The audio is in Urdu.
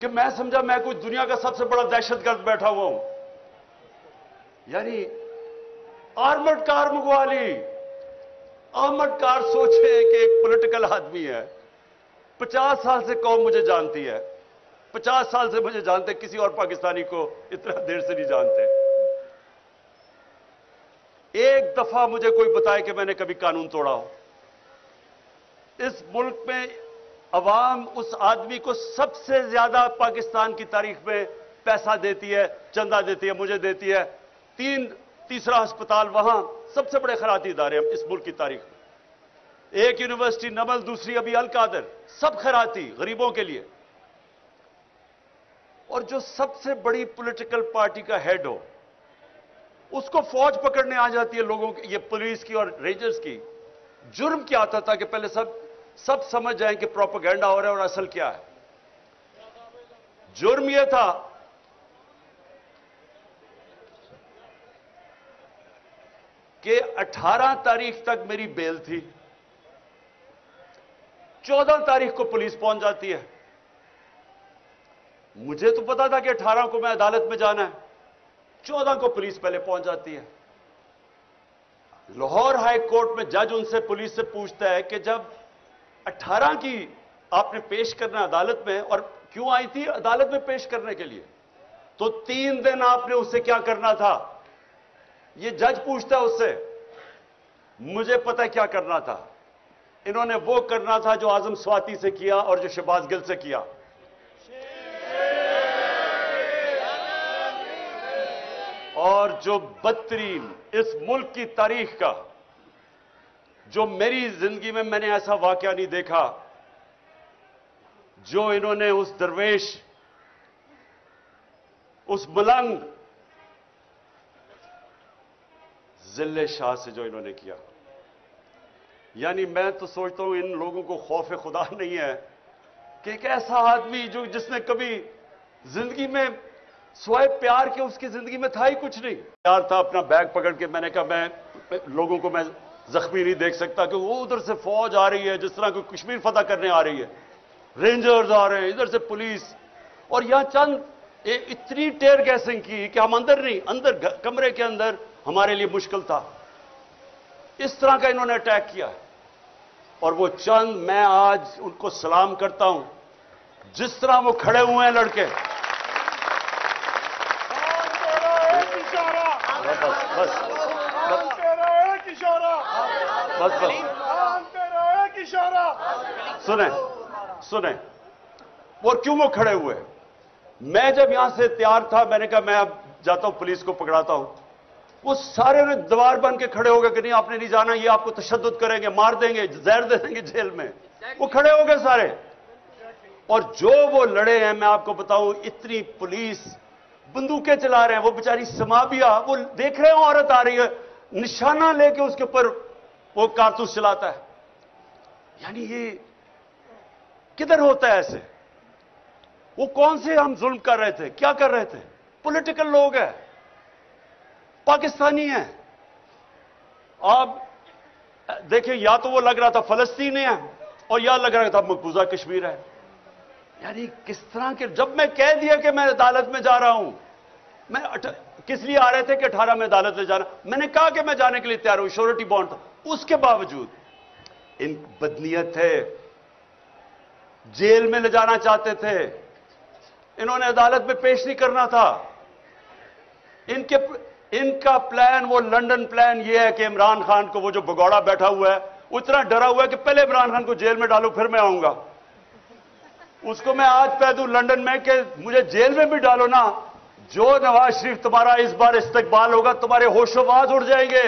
کہ میں سمجھا میں کوئی دنیا کا سب سے بڑا دہشت گرد بیٹھا ہوا ہوں. یعنی آرمڈ کار منگوا لی. آرمڈ کار سوچیں کہ ایک پولیٹیکل آدمی ہے. 50 سال سے قوم مجھے جانتی ہے. 50 سال سے مجھے جانتے, کسی اور پاکستانی کو اتنا دیر سے نہیں جانتے. ایک دفعہ مجھے کوئی بتائے کہ میں نے کبھی قانون توڑا ہو. اس ملک میں عوام اس آدمی کو سب سے زیادہ پاکستان کی تاریخ میں پیسہ دیتی ہے, چندہ دیتی ہے, مجھے دیتی ہے. تیسرا ہسپتال وہاں, سب سے بڑے خیراتی ادارے ہیں اس ملک کی تاریخ میں. ایک یونیورسٹی نمل, دوسری ابھی القادر, سب خیراتی غریبوں کے لیے. اور جو سب سے بڑی پولیٹیکل پارٹی کا ہیڈ ہو, اس کو فوج پکڑنے آ جاتی ہے لوگوں کی, یہ پولیس کی اور رینجرز کی. جرم کیا آتا تھا کہ پہلے سب سمجھ جائیں کہ پروپیگنڈا ہو رہا ہے اور اصل کیا ہے. جرم یہ تھا کہ 18 تاریخ تک میری بیل تھی. 14 تاریخ کو پولیس پہنچ جاتی ہے. مجھے تو پتا تھا کہ 18 کو میں عدالت میں جانا ہے. 14 کو پولیس پہلے پہنچ جاتی ہے. لاہور ہائی کورٹ میں جج ان سے, پولیس سے پوچھتا ہے کہ جب 18 کی آپ نے پیش کرنا عدالت میں, اور کیوں آئی تھی عدالت میں پیش کرنے کے لیے, تو 3 دن آپ نے اس سے کیا کرنا تھا. یہ جج پوچھتا ہے اس سے. مجھے پتہ کیا کرنا تھا. انہوں نے وہ کرنا تھا جو اعظم سواتی سے کیا اور جو شہباز گل سے کیا. اور جو بدترین اس ملک کی تاریخ کا, جو میری زندگی میں نے ایسا واقعہ نہیں دیکھا, جو انہوں نے اس درویش, اس ملنگ ذل شاہ سے جو انہوں نے کیا. یعنی میں تو سوچتا ہوں ان لوگوں کو خوف خدا نہیں ہے کہ ایک ایسا آدمی جس نے کبھی زندگی میں سوائے پیار کے اس کی زندگی میں تھا ہی کچھ نہیں. پیار تھا. اپنا بیگ پکڑ کے میں نے کہا میں لوگوں کو میں زخمی نہیں دیکھ سکتا, کہ وہ ادھر سے فوج آ رہی ہے جس طرح کوئی کشمیر فتح کرنے آ رہی ہے, رینجرز آ رہے ہیں, ادھر سے پولیس, اور یہاں چند اتنی ٹیئر گیسنگ کی کہ ہم اندر نہیں, اندر کمرے کے اندر ہمارے لیے مشکل تھا. اس طرح کا انہوں نے اٹیک کیا. اور وہ چند, میں آج ان کو سلام کرتا ہوں جس طرح وہ کھڑے ہوئے ہیں لڑکے. سنیں وہ کیوں وہ کھڑے ہوئے. میں جب یہاں سے تیار تھا, میں نے کہا میں اب جاتا ہوں پولیس کو پکڑاتا ہوں. وہ سارے نے دیوار بن کے کھڑے ہو گئے کہ نہیں آپ نے نہیں جانا, یہ آپ کو تشدد کریں گے, مار دیں گے, زہر دے دیں گے جیل میں. وہ کھڑے ہو گئے سارے. اور جو وہ لڑے ہیں, میں آپ کو بتاؤں, اتنی پولیس بندوقیں چلا رہے ہیں. وہ بیچاری سمابیا, وہ دیکھ رہے ہیں عورت آ رہی ہے, نشانہ لے کے اس کے اوپر وہ کارتوس چلاتا ہے. یعنی یہ کدھر ہوتا ہے ایسے؟ وہ کون سے ہم ظلم کر رہے تھے, کیا کر رہے تھے؟ پولیٹیکل لوگ ہیں, پاکستانی ہیں. آپ دیکھیں, یا تو وہ لگ رہا تھا فلسطین ہے اور یا لگ رہا تھا مقبوضہ کشمیر ہے. یعنی کس طرح کے, جب میں کہہ دیا کہ میں عدالت میں جا رہا ہوں, میں کس لیے آ رہے تھے کہ 18 میں عدالت میں جانا, میں نے کہا کہ میں جانے کے لیے تیار ہوں, شورٹی بانڈ تھا. اس کے باوجود ان بدنیت تھے, جیل میں لے جانا چاہتے تھے. انہوں نے عدالت میں پیش نہیں کرنا تھا. ان کا پلان, وہ لنڈن پلان یہ ہے کہ عمران خان کو, وہ جو بگوڑا بیٹھا ہوا ہے, وہ اتنا ڈرا ہوا ہے کہ پہلے عمران خان کو جیل میں ڈالو پھر میں آؤں گا. اس کو میں آج کہہ دوں لنڈن میں کہ مجھے جیل میں بھی ڈالو نا, جو نواز شریف تمہارا اس بار استقبال ہوگا, تمہارے ہوش و باز اڑ جائیں گے.